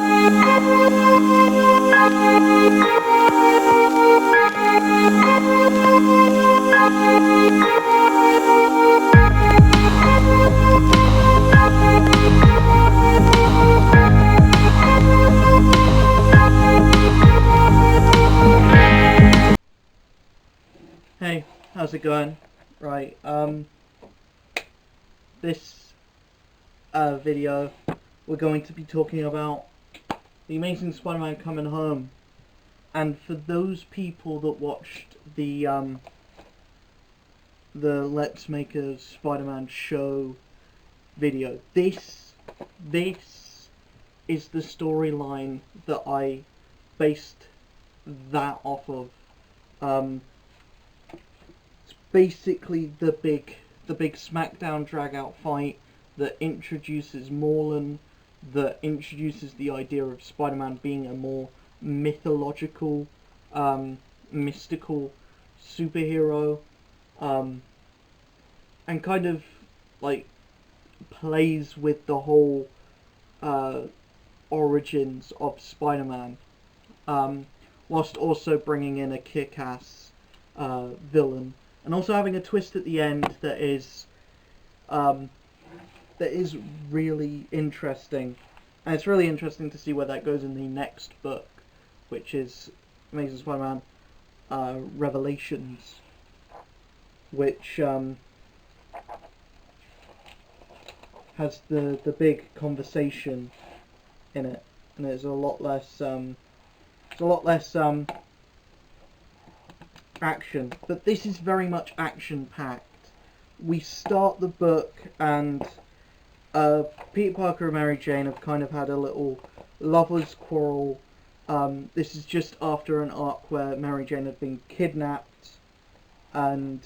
Hey, how's it going? Right, this video we're going to be talking about The Amazing Spider-Man Coming Home. And for those people that watched the Let's Make a Spider-Man Show video, this is the storyline that I based that off of. Basically the big SmackDown drag-out fight that introduces Morlan, that introduces the idea of Spider-Man being a more mythological, mystical superhero, and kind of like plays with the whole origins of Spider-Man, whilst also bringing in a kick-ass villain. And also having a twist at the end that is really interesting, and it's really interesting to see where that goes in the next book, which is Amazing Spider-Man Revelations, which has the big conversation in it, and there's a lot less action, but this is very much action-packed. We start the book and Peter Parker and Mary Jane have kind of had a little lovers' quarrel. This is just after an arc where Mary Jane had been kidnapped, and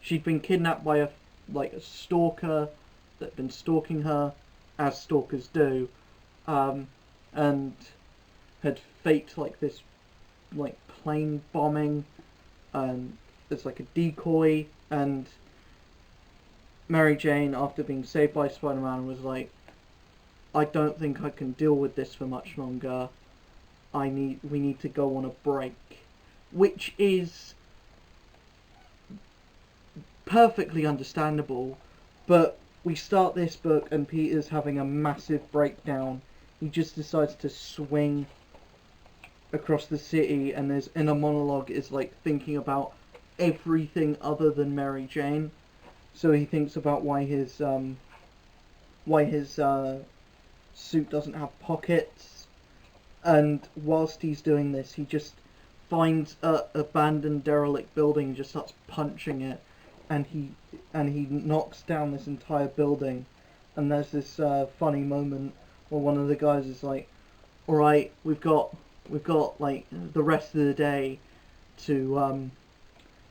she'd been kidnapped by a stalker that had been stalking her, as stalkers do, and had faked this plane bombing, and it's like a decoy, and Mary Jane, after being saved by Spider-Man, was like, I don't think I can deal with this for much longer. We need to go on a break, which is perfectly understandable. But we start this book and Peter's having a massive breakdown. He just decides to swing across the city, and his inner monologue is thinking about everything other than Mary Jane. So he thinks about why his suit doesn't have pockets, and whilst he's doing this, he just finds a abandoned derelict building and just starts punching it, and he knocks down this entire building. And there's this funny moment where one of the guys is like, alright, we've got the rest of the day to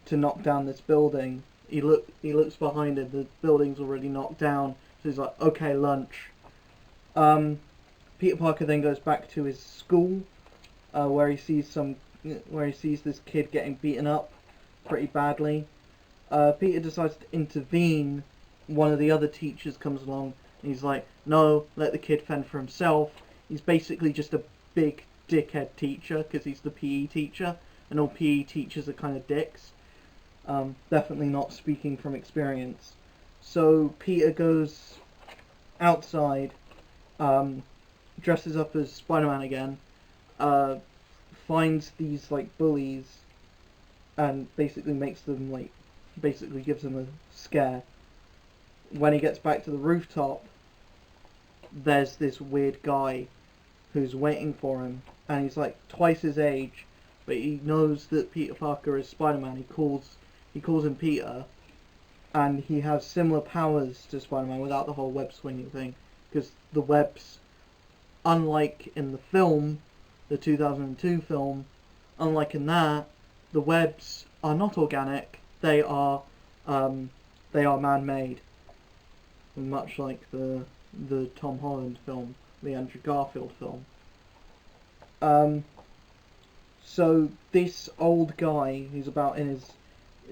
knock down this building. He looks behind him, the building's already knocked down, so he's like, okay, lunch. Peter Parker then goes back to his school, where he sees this kid getting beaten up pretty badly. Peter decides to intervene. One of the other teachers comes along, and he's like, no, let the kid fend for himself. He's basically just a big dickhead teacher, because he's the PE teacher, and all PE teachers are kind of dicks. Definitely not speaking from experience. So Peter goes outside, dresses up as Spider-Man again, finds these bullies, and basically makes them basically gives them a scare. When he gets back to the rooftop, there's this weird guy who's waiting for him, and he's twice his age, but he knows that Peter Parker is Spider-Man. He calls him Peter, and he has similar powers to Spider-Man without the whole web swinging thing, because the webs, unlike in the film, the 2002 film, unlike in that, the webs are not organic. They are man-made, much like the Tom Holland film, the Andrew Garfield film. So this old guy, who's about in his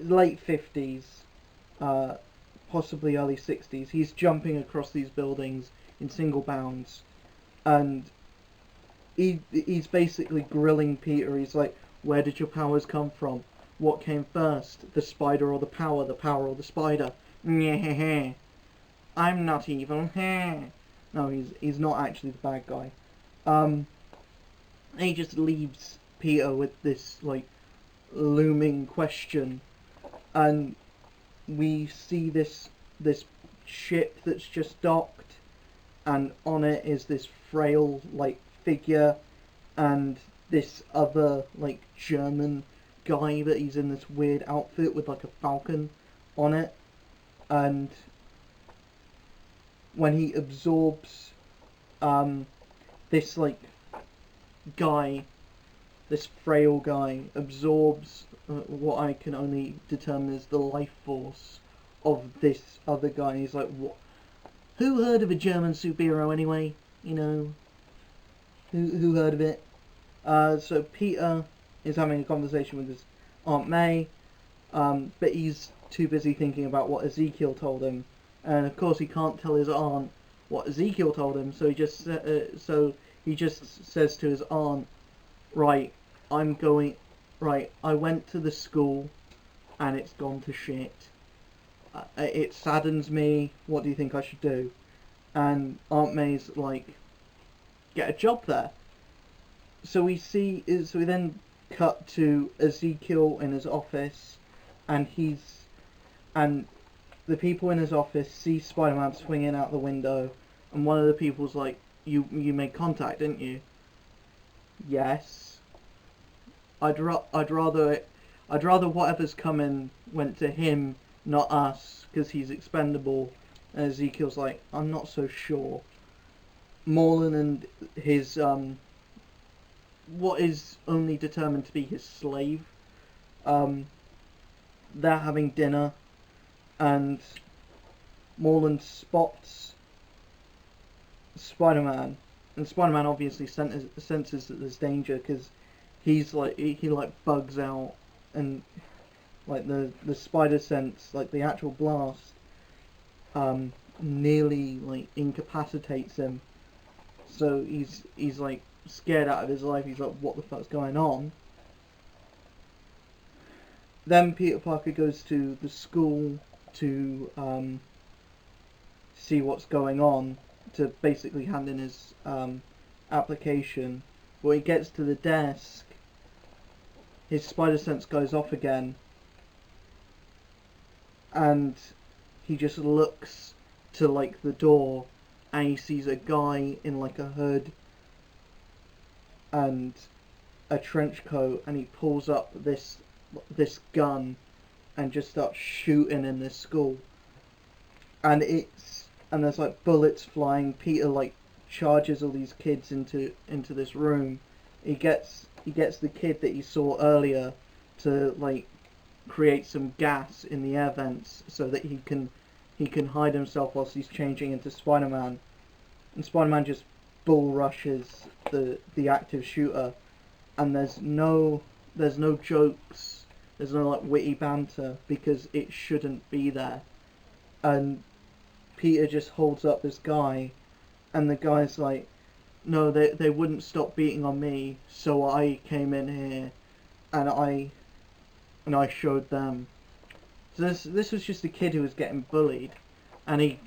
late 50s, possibly early 60s. He's jumping across these buildings in single bounds, and he's basically grilling Peter. He's like, where did your powers come from? What came first, the spider or the power or the spider? I'm not evil. No, he's not actually the bad guy. And he just leaves Peter with this like looming question, and we see this ship that's just docked, and on it is this frail like figure, and this other like German guy that he's in this weird outfit with like a falcon on it, and when he absorbs this like guy, this frail guy absorbs what I can only determine as the life force of this other guy. He's like, what? Who heard of a German superhero anyway? You know, who heard of it? So Peter is having a conversation with his Aunt May, but he's too busy thinking about what Ezekiel told him, and of course he can't tell his aunt what Ezekiel told him. So he just says to his aunt, "Right, I went to the school, and it's gone to shit. It saddens me. What do you think I should do?" And Aunt May's like, "Get a job there." So we then cut to Ezekiel in his office, and the people in his office see Spider-Man swinging out the window, and one of the people's like, "You made contact, didn't you?" "Yes." I'd rather whatever's coming went to him, not us, because he's expendable. And Ezekiel's like, "I'm not so sure." Morlun and his what is only determined to be his slave, they're having dinner, and Morlun spots Spider-Man, and Spider-Man obviously senses that there's danger, because he's like he bugs out, and like the spider sense, like the actual blast, nearly like incapacitates him. So he's like scared out of his life. He's like, what the fuck's going on? Then Peter Parker goes to the school to see what's going on, to basically hand in his application. When he gets to the desk, his spider sense goes off again, and he just looks to like the door, and he sees a guy in like a hood and a trench coat, and he pulls up this gun and just starts shooting in this school, and there's like bullets flying. Peter like charges all these kids into this room. He gets the kid that he saw earlier to like create some gas in the air vents so that he can hide himself whilst he's changing into Spider-Man, and Spider-Man just bull rushes the active shooter, and there's no jokes, there's no like witty banter, because it shouldn't be there. And Peter just holds up this guy, and the guy's like, "No, they wouldn't stop beating on me, so I came in here, and I showed them." So this was just a kid who was getting bullied, and he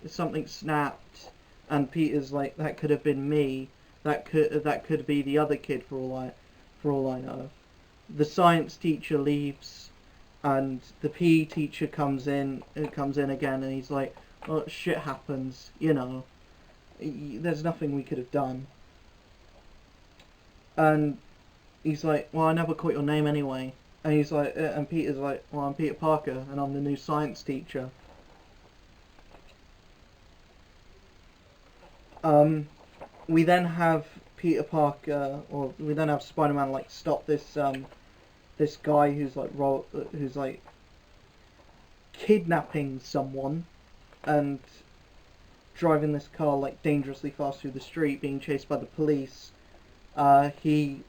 something snapped, and Peter's like, "That could have been me. That could be the other kid for all I know." The science teacher leaves, and the PE teacher comes in again, and he's like, "Oh, shit happens, you know. There's nothing we could have done." And he's like, "Well, I never caught your name anyway." And he's like, and Peter's like, "Well, I'm Peter Parker, and I'm the new science teacher." We then have Peter Parker, or we then have Spider-Man like stop this this guy who's like kidnapping someone, and driving this car like dangerously fast through the street, being chased by the police. He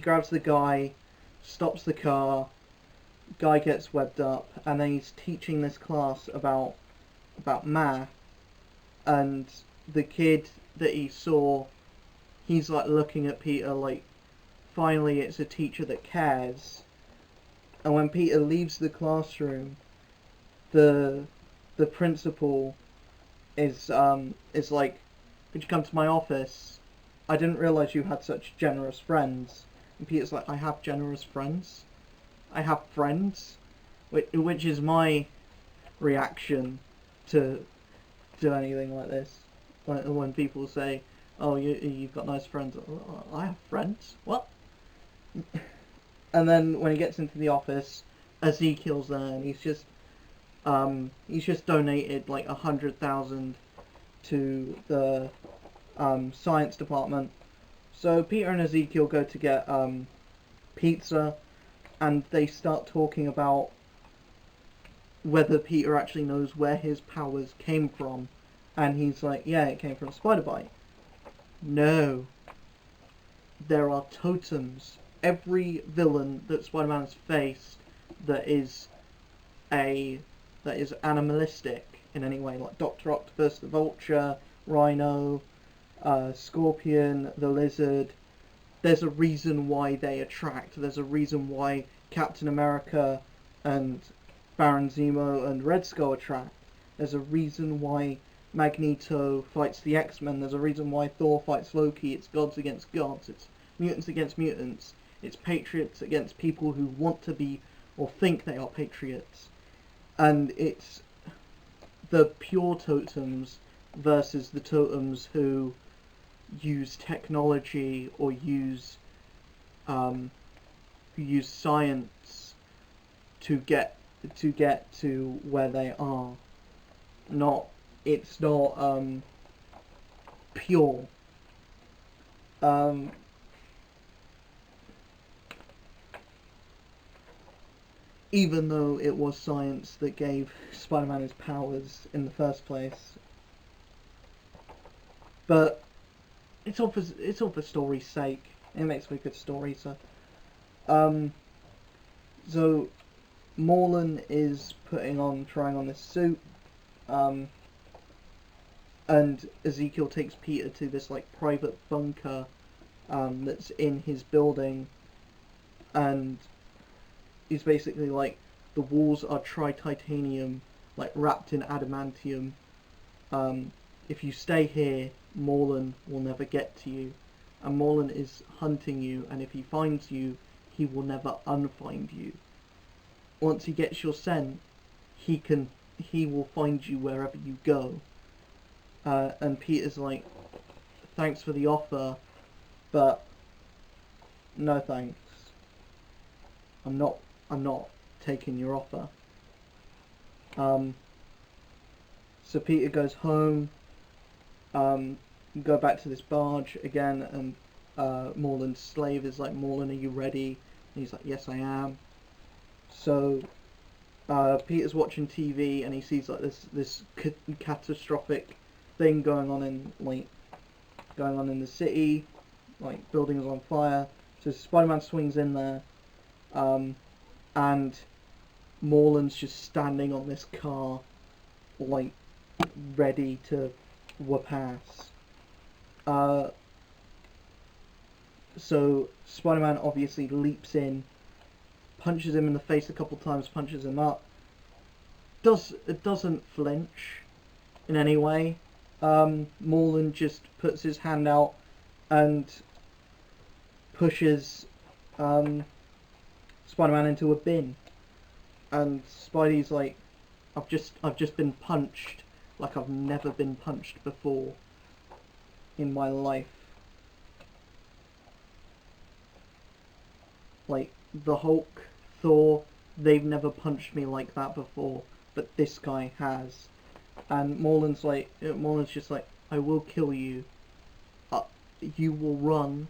grabs the guy, stops the car, guy gets webbed up, and then he's teaching this class about math, and the kid that he saw, he's like looking at Peter like, finally it's a teacher that cares. And when Peter leaves the classroom, the principal is like, could you come to my office? I didn't realise you had such generous friends. And Peter's like, I have generous friends? I have friends? Which is my reaction to anything like this. When people say, oh, you've got nice friends. I have friends? What? And then when he gets into the office, Ezekiel's there, and he's just donated like 100,000 to the science department. So Peter and Ezekiel go to get pizza, and they start talking about whether Peter actually knows where his powers came from. And he's like, yeah, it came from a spider bite. No. There are totems. Every villain that Spider-Man has faced that is animalistic in any way, like Dr. Octopus, the Vulture, Rhino, Scorpion, the Lizard, there's a reason why they attract. There's a reason why Captain America and Baron Zemo and Red Skull attract. There's a reason why Magneto fights the X-Men. There's a reason why Thor fights Loki. It's gods against gods. It's mutants against mutants. It's patriots against people who want to be or think they are patriots. And it's the pure totems versus the totems who use technology or use science to get to where they are. It's not pure. Even though it was science that gave Spider-Man his powers in the first place. But it's all for story's sake. It makes for a good story, so Morlun is trying on this suit, and Ezekiel takes Peter to this like private bunker that's in his building, and he's basically like, the walls are tri-titanium, like wrapped in adamantium. If you stay here, Morlun will never get to you, and Morlun is hunting you, and if he finds you, he will never unfind you. Once he gets your scent, he will find you wherever you go. And Peter's like, thanks for the offer, but no thanks. I'm not taking your offer. So Peter goes home, go back to this barge again, and Morlun's slave is like, Morlun, are you ready? And he's like, yes, I am. So Peter's watching TV, and he sees like this catastrophic thing going on in the city, like buildings on fire. So Spider-Man swings in there, and Morlun's just standing on this car, like ready to whoop ass. So Spider-Man obviously leaps in, punches him in the face a couple times, punches him up. It doesn't flinch in any way. Morlun just puts his hand out and pushes Spider-Man into a bin, and Spidey's like, I've just been punched like I've never been punched before in my life. Like, the Hulk, Thor, they've never punched me like that before, but this guy has. And Morlun's just like, I will kill you. You will run,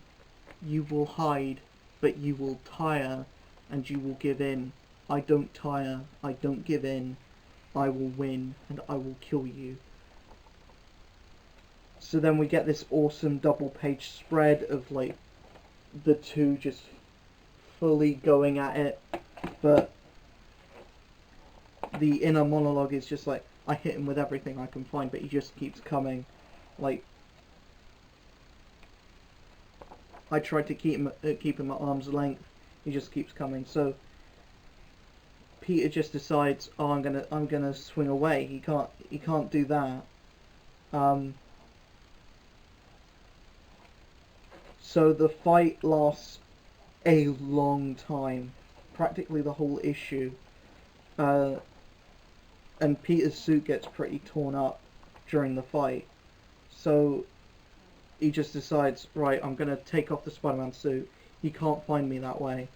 you will hide, but you will tire, and you will give in. I don't tire, I don't give in. I will win, and I will kill you. So then we get this awesome double-page spread of like the two just fully going at it, but the inner monologue is just like, I hit him with everything I can find, but he just keeps coming. Like, I tried to keep him at arm's length. He just keeps coming. So Peter just decides, oh, I'm gonna swing away. He can't do that. So the fight lasts a long time, practically the whole issue. And Peter's suit gets pretty torn up during the fight. So he just decides, right, I'm going to take off the Spider-Man suit. He can't find me that way.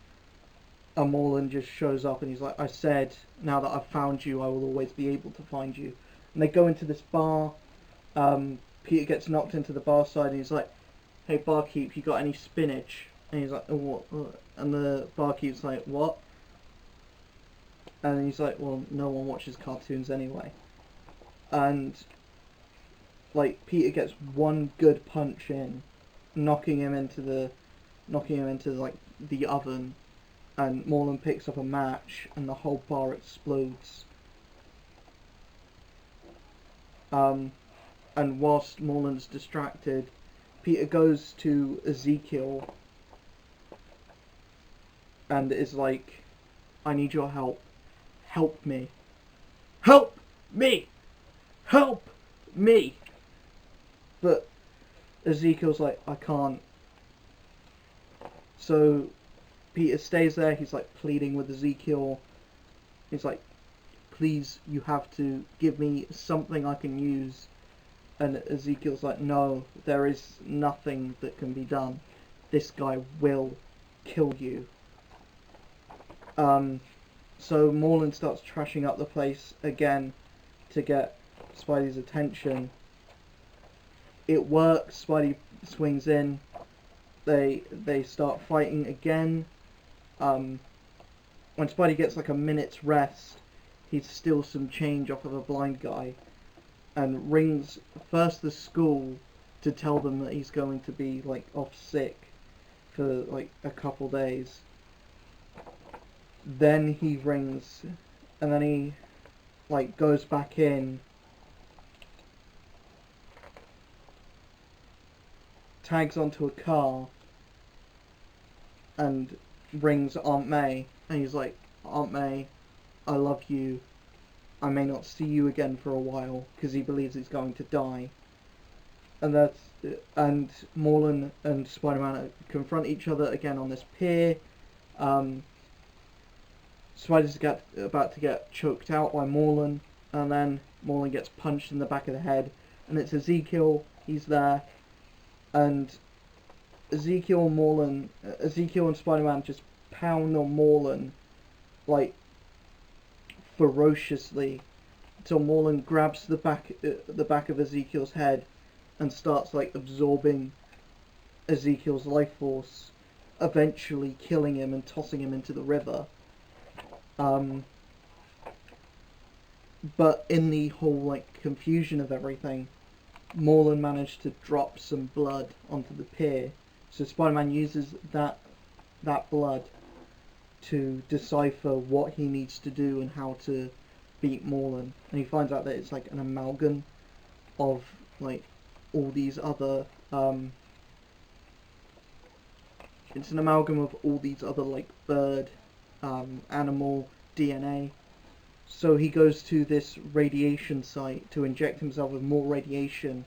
And Morlun just shows up and he's like, I said, now that I've found you, I will always be able to find you. And they go into this bar. Peter gets knocked into the bar side and he's like, hey, barkeep, you got any spinach? And he's like, oh, what? And the barkeep's like, what? And he's like, well, no one watches cartoons anyway. And like Peter gets one good punch in, knocking him into like the oven, and Morlun picks up a match and the whole bar explodes. And whilst Morlun's distracted, Peter goes to Ezekiel and is like, I need your help. Help me. Help me! Help me! But Ezekiel's like, I can't. So Peter stays there. He's like pleading with Ezekiel. He's like, please, you have to give me something I can use. And Ezekiel's like, no, there is nothing that can be done. This guy will kill you. So Morlun starts trashing up the place again to get Spidey's attention. It works. Spidey swings in. They start fighting again. When Spidey gets like a minute's rest, he steals some change off of a blind guy and rings first the school to tell them that he's going to be like off sick for like a couple days. Then he rings, and then he like goes back in, tags onto a car, and rings Aunt May, and he's like, Aunt May, I love you. I may not see you again for a while, because he believes he's going to die. And Morlun and Spider-Man confront each other again on this pier. Spider's about to get choked out by Morlun, and then Morlun gets punched in the back of the head, and it's Ezekiel. He's there, and Ezekiel and Spider-Man just pound on Morlun like ferociously until Morlun grabs the back of Ezekiel's head and starts like absorbing Ezekiel's life force, eventually killing him and tossing him into the river. But in the whole like confusion of everything, Morlun managed to drop some blood onto the pier, so Spider-Man uses that blood to decipher what he needs to do and how to beat Morlun, and he finds out that it's like an amalgam of like all these other like bird, animal DNA. So he goes to this radiation site to inject himself with more radiation.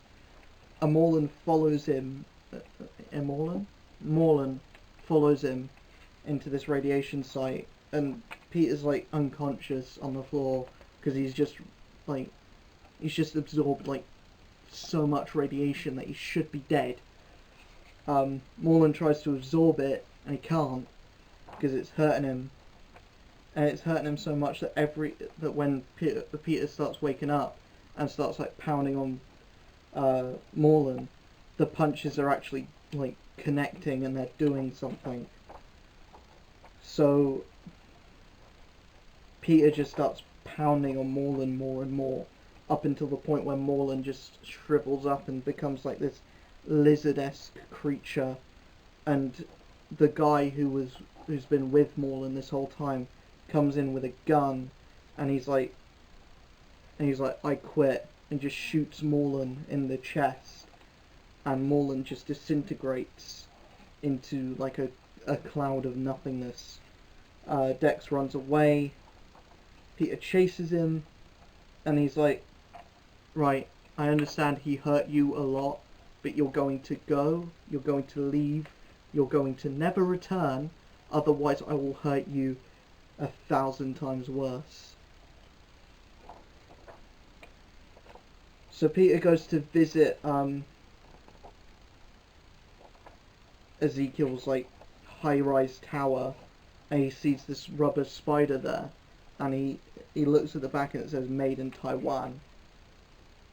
And Morlun follows him. Morlun follows him into this radiation site, and Peter's like unconscious on the floor because he's just absorbed like so much radiation that he should be dead. Morlun tries to absorb it and he can't because it's hurting him. And it's hurting him so much that when Peter starts waking up and starts like pounding on Morlun, the punches are actually like connecting and they're doing something. So Peter just starts pounding on Morlun more and more, up until the point where Morlun just shrivels up and becomes like this lizard-esque creature, and the guy who's been with Morlun this whole time comes in with a gun and he's like, I quit, and just shoots Morlan in the chest, and Morlan just disintegrates into like a cloud of nothingness. Dex runs away. Peter chases him, and he's like, right, I understand he hurt you a lot, but you're going to go, you're going to leave, you're going to never return, otherwise I will hurt you 1,000 times worse. So Peter goes to visit Ezekiel's like high-rise tower, and he sees this rubber spider there, and he looks at the back and it says "Made in Taiwan."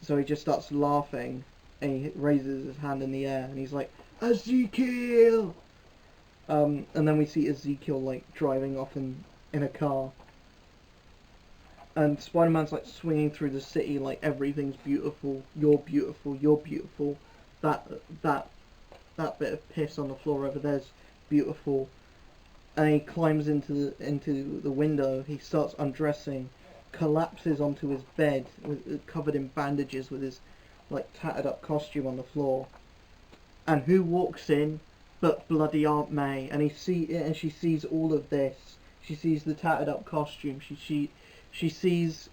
So he just starts laughing, and he raises his hand in the air, and he's like, "Ezekiel!" And then we see Ezekiel like driving off in a car, and Spider-Man's like swinging through the city like everything's beautiful. You're beautiful. You're beautiful. That bit of piss on the floor over there's beautiful. And he climbs into the window. He starts undressing, collapses onto his bed, covered in bandages, with his like tattered up costume on the floor. And who walks in but bloody Aunt May? And she sees all of this. She sees the tattered up costume. She sees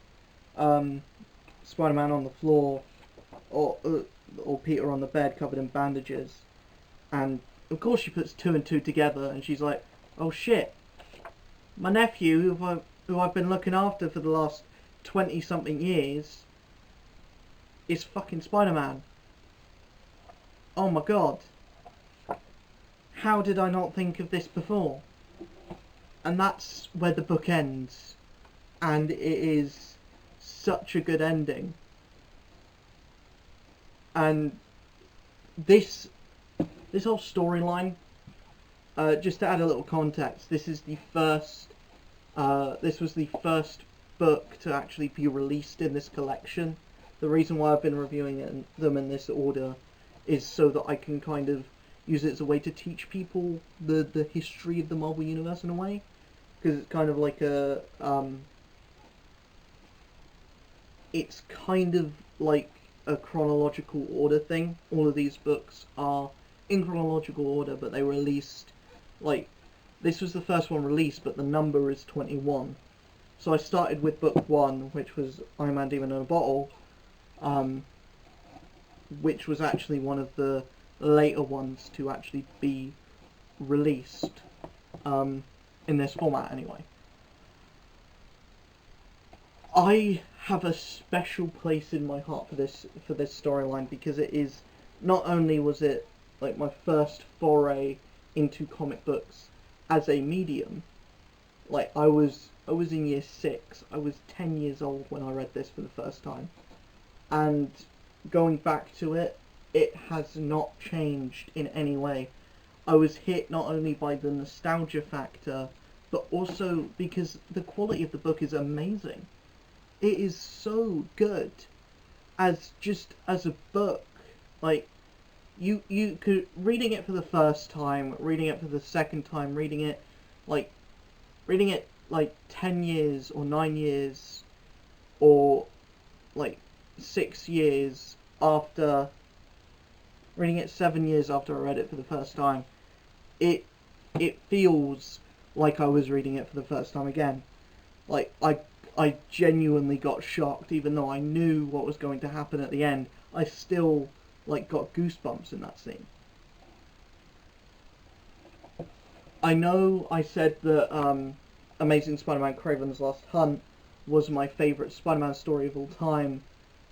Spider-Man on the floor, or Peter on the bed covered in bandages. And of course she puts two and two together, and she's like, "Oh shit, my nephew, who I've been looking after for the last 20-something years, is fucking Spider-Man. Oh my god. How did I not think of this before?" And that's where the book ends. And it is such a good ending. And this whole storyline, just to add a little context, this was the first book to actually be released in this collection. The reason why I've been reviewing them in this order is so that I can kind of use it as a way to teach people the history of the Marvel Universe in a way, because it's kind of like it's kind of like a chronological order thing. All of these books are in chronological order, but they were released, like, this was the first one released, but the number is 21. So I started with book 1, which was Iron Man Demon in a Bottle, which was actually one of the later ones to actually be released, in this format anyway. I have a special place in my heart for this storyline, because it is, not only was it like my first foray into comic books as a medium. Like I was in year 6. I was 10 years old when I read this for the first time, and going back to it, it has not changed in any way. I was hit not only by the nostalgia factor, but also because the quality of the book is amazing. It is so good as a book. Like, you could, reading it for the first time, reading it for the second time, reading it like 10 years or 9 years or like 6 years after, reading it 7 years after I read it for the first time, it feels like I was reading it for the first time again. Like, I genuinely got shocked, even though I knew what was going to happen at the end. I still like got goosebumps in that scene. I know I said that Amazing Spider-Man Kraven's Last Hunt was my favourite Spider-Man story of all time,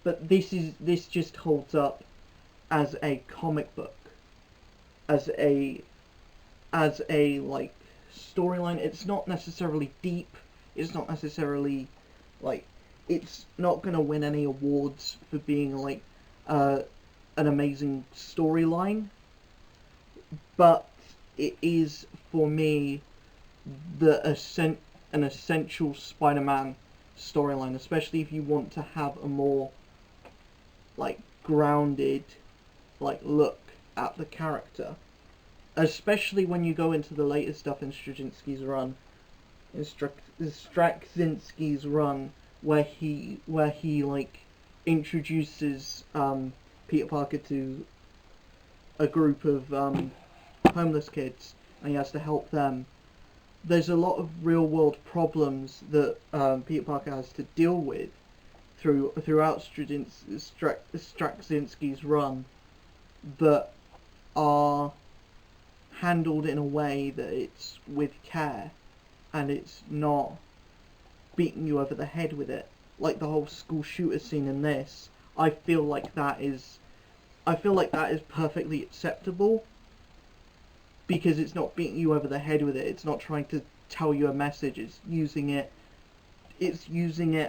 but this just holds up as a comic book, as a like storyline. It's not necessarily deep. It's not necessarily like, it's not gonna win any awards for being like an amazing storyline, but it is for me an essential Spider-Man storyline, especially if you want to have a more like grounded like look at the character, especially when you go into the later stuff in Straczynski's run. Straczynski's run, where he like introduces Peter Parker to a group of homeless kids, and he has to help them. There's a lot of real world problems that Peter Parker has to deal with throughout Straczynski's run that are handled in a way that it's with care and it's not beating you over the head with it. Like the whole school shooter scene in this, I feel like that is perfectly acceptable because it's not beating you over the head with it. It's not trying to tell you a message. It's using it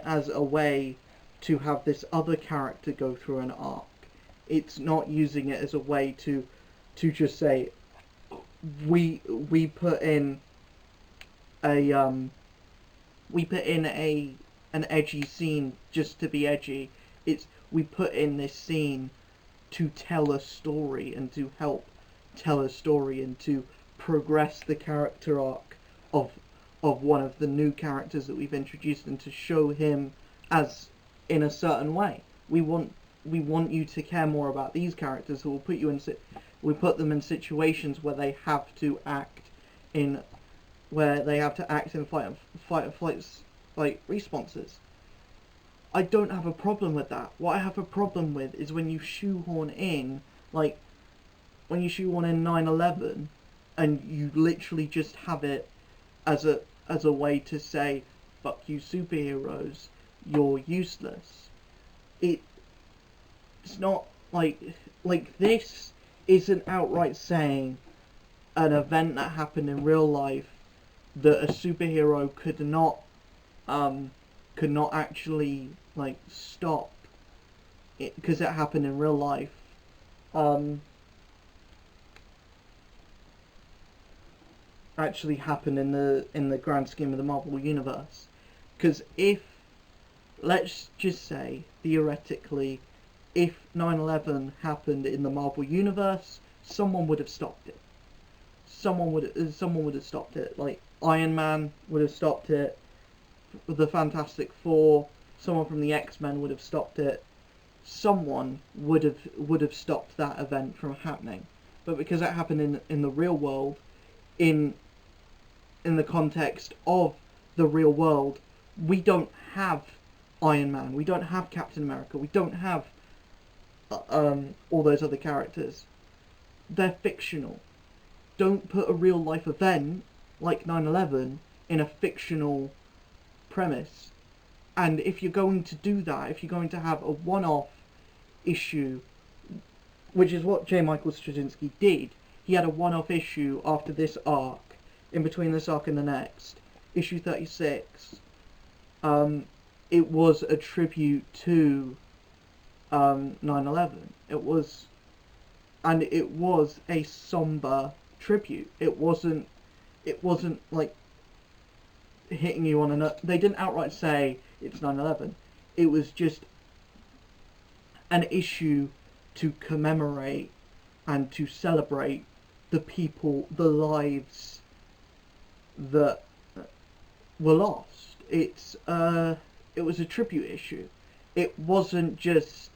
as a way to have this other character go through an arc. It's not using it as a way to just say we put in an edgy scene just to be edgy. It's we put in this scene to tell a story and to help tell a story and to progress the character arc of one of the new characters that we've introduced and to show him as in a certain way. We want you to care more about these characters, so we put them in situations where they have to act in fight and flight like responses. I don't have a problem with that. What I have a problem with is when you shoehorn in 9/11 and you literally just have it as a way to say, fuck you superheroes, you're useless. It's not like this isn't outright saying an event that happened in real life that a superhero could not actually like stop it because it happened in real life. Actually happened in the grand scheme of the Marvel universe. Because let's just say theoretically, if 9/11 happened in the Marvel universe, someone would have stopped it. Someone would have stopped it. Like Iron Man would have stopped it. The Fantastic Four, someone from the X-Men would have stopped it. Someone would have stopped that event from happening. But because it happened in the real world, in the context of the real world, we don't have Iron Man, we don't have Captain America, we don't have all those other characters. They're fictional. Don't put a real life event like 9/11 in a fictional premise. And if you're going to do that, if you're going to have a one-off issue, which is what J. Michael Straczynski did, he had a one-off issue after this arc, in between this arc and the next, issue 36. It was a tribute to 9/11. It was a somber tribute. It wasn't like hitting you on a... They didn't outright say it's 9/11. It was just an issue to commemorate and to celebrate the people, the lives that were lost. It was a tribute issue. It wasn't just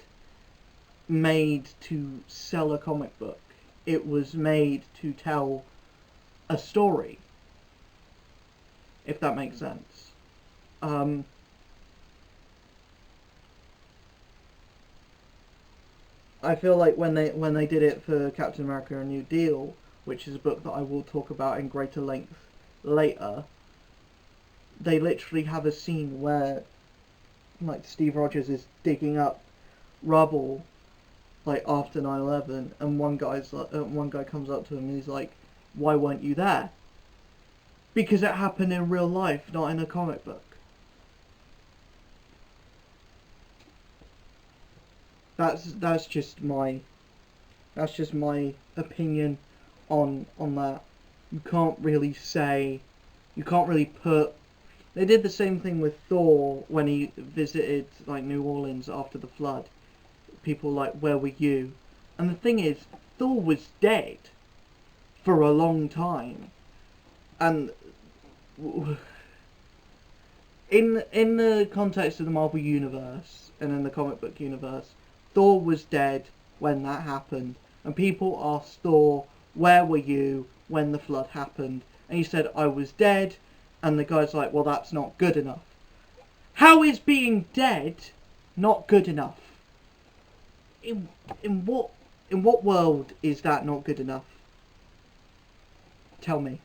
made to sell a comic book. It was made to tell a story, if that makes sense. I feel like when they did it for Captain America: A New Deal, which is a book that I will talk about in greater length later, they literally have a scene where like Steve Rogers is digging up rubble like after 9/11, and one guy comes up to him and he's like, "Why weren't you there?" Because it happened in real life, not in a comic book. That's just my opinion on that. You can't really put... They did the same thing with Thor when he visited like New Orleans after the flood. People like, "Where were you?" And the thing is, Thor was dead for a long time, and in the context of the Marvel Universe and in the comic book universe, Thor was dead when that happened, and people asked Thor, "Where were you when the flood happened?" And he said, "I was dead," and the guy's like, "Well, that's not good enough." How is being dead not good enough? In what world is that not good enough? Tell me.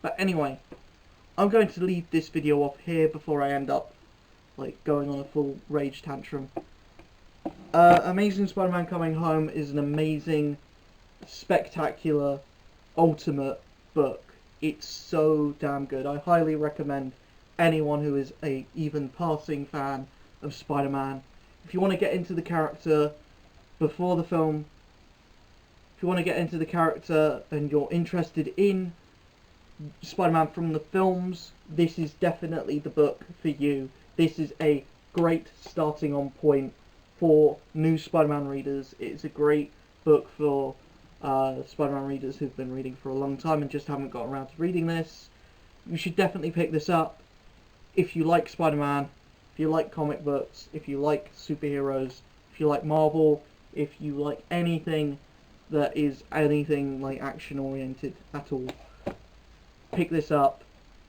But anyway, I'm going to leave this video off here before I end up like going on a full rage tantrum. Amazing Spider-Man Coming Home is an amazing, spectacular, ultimate book. It's so damn good. I highly recommend anyone who is a even passing fan of Spider-Man. If you want to get into the character before the film, if you want to get into the character and you're interested in Spider-Man from the films, this is definitely the book for you. This is a great starting on point for new Spider-Man readers. It's a great book for Spider-Man readers who've been reading for a long time and just haven't got around to reading this. You should definitely pick this up if you like Spider-Man, if you like comic books, if you like superheroes, if you like Marvel, if you like anything that is anything like action oriented at all. Pick this up.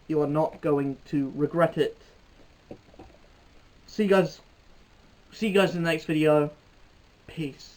You are not going to regret it. See you guys in the next video. Peace.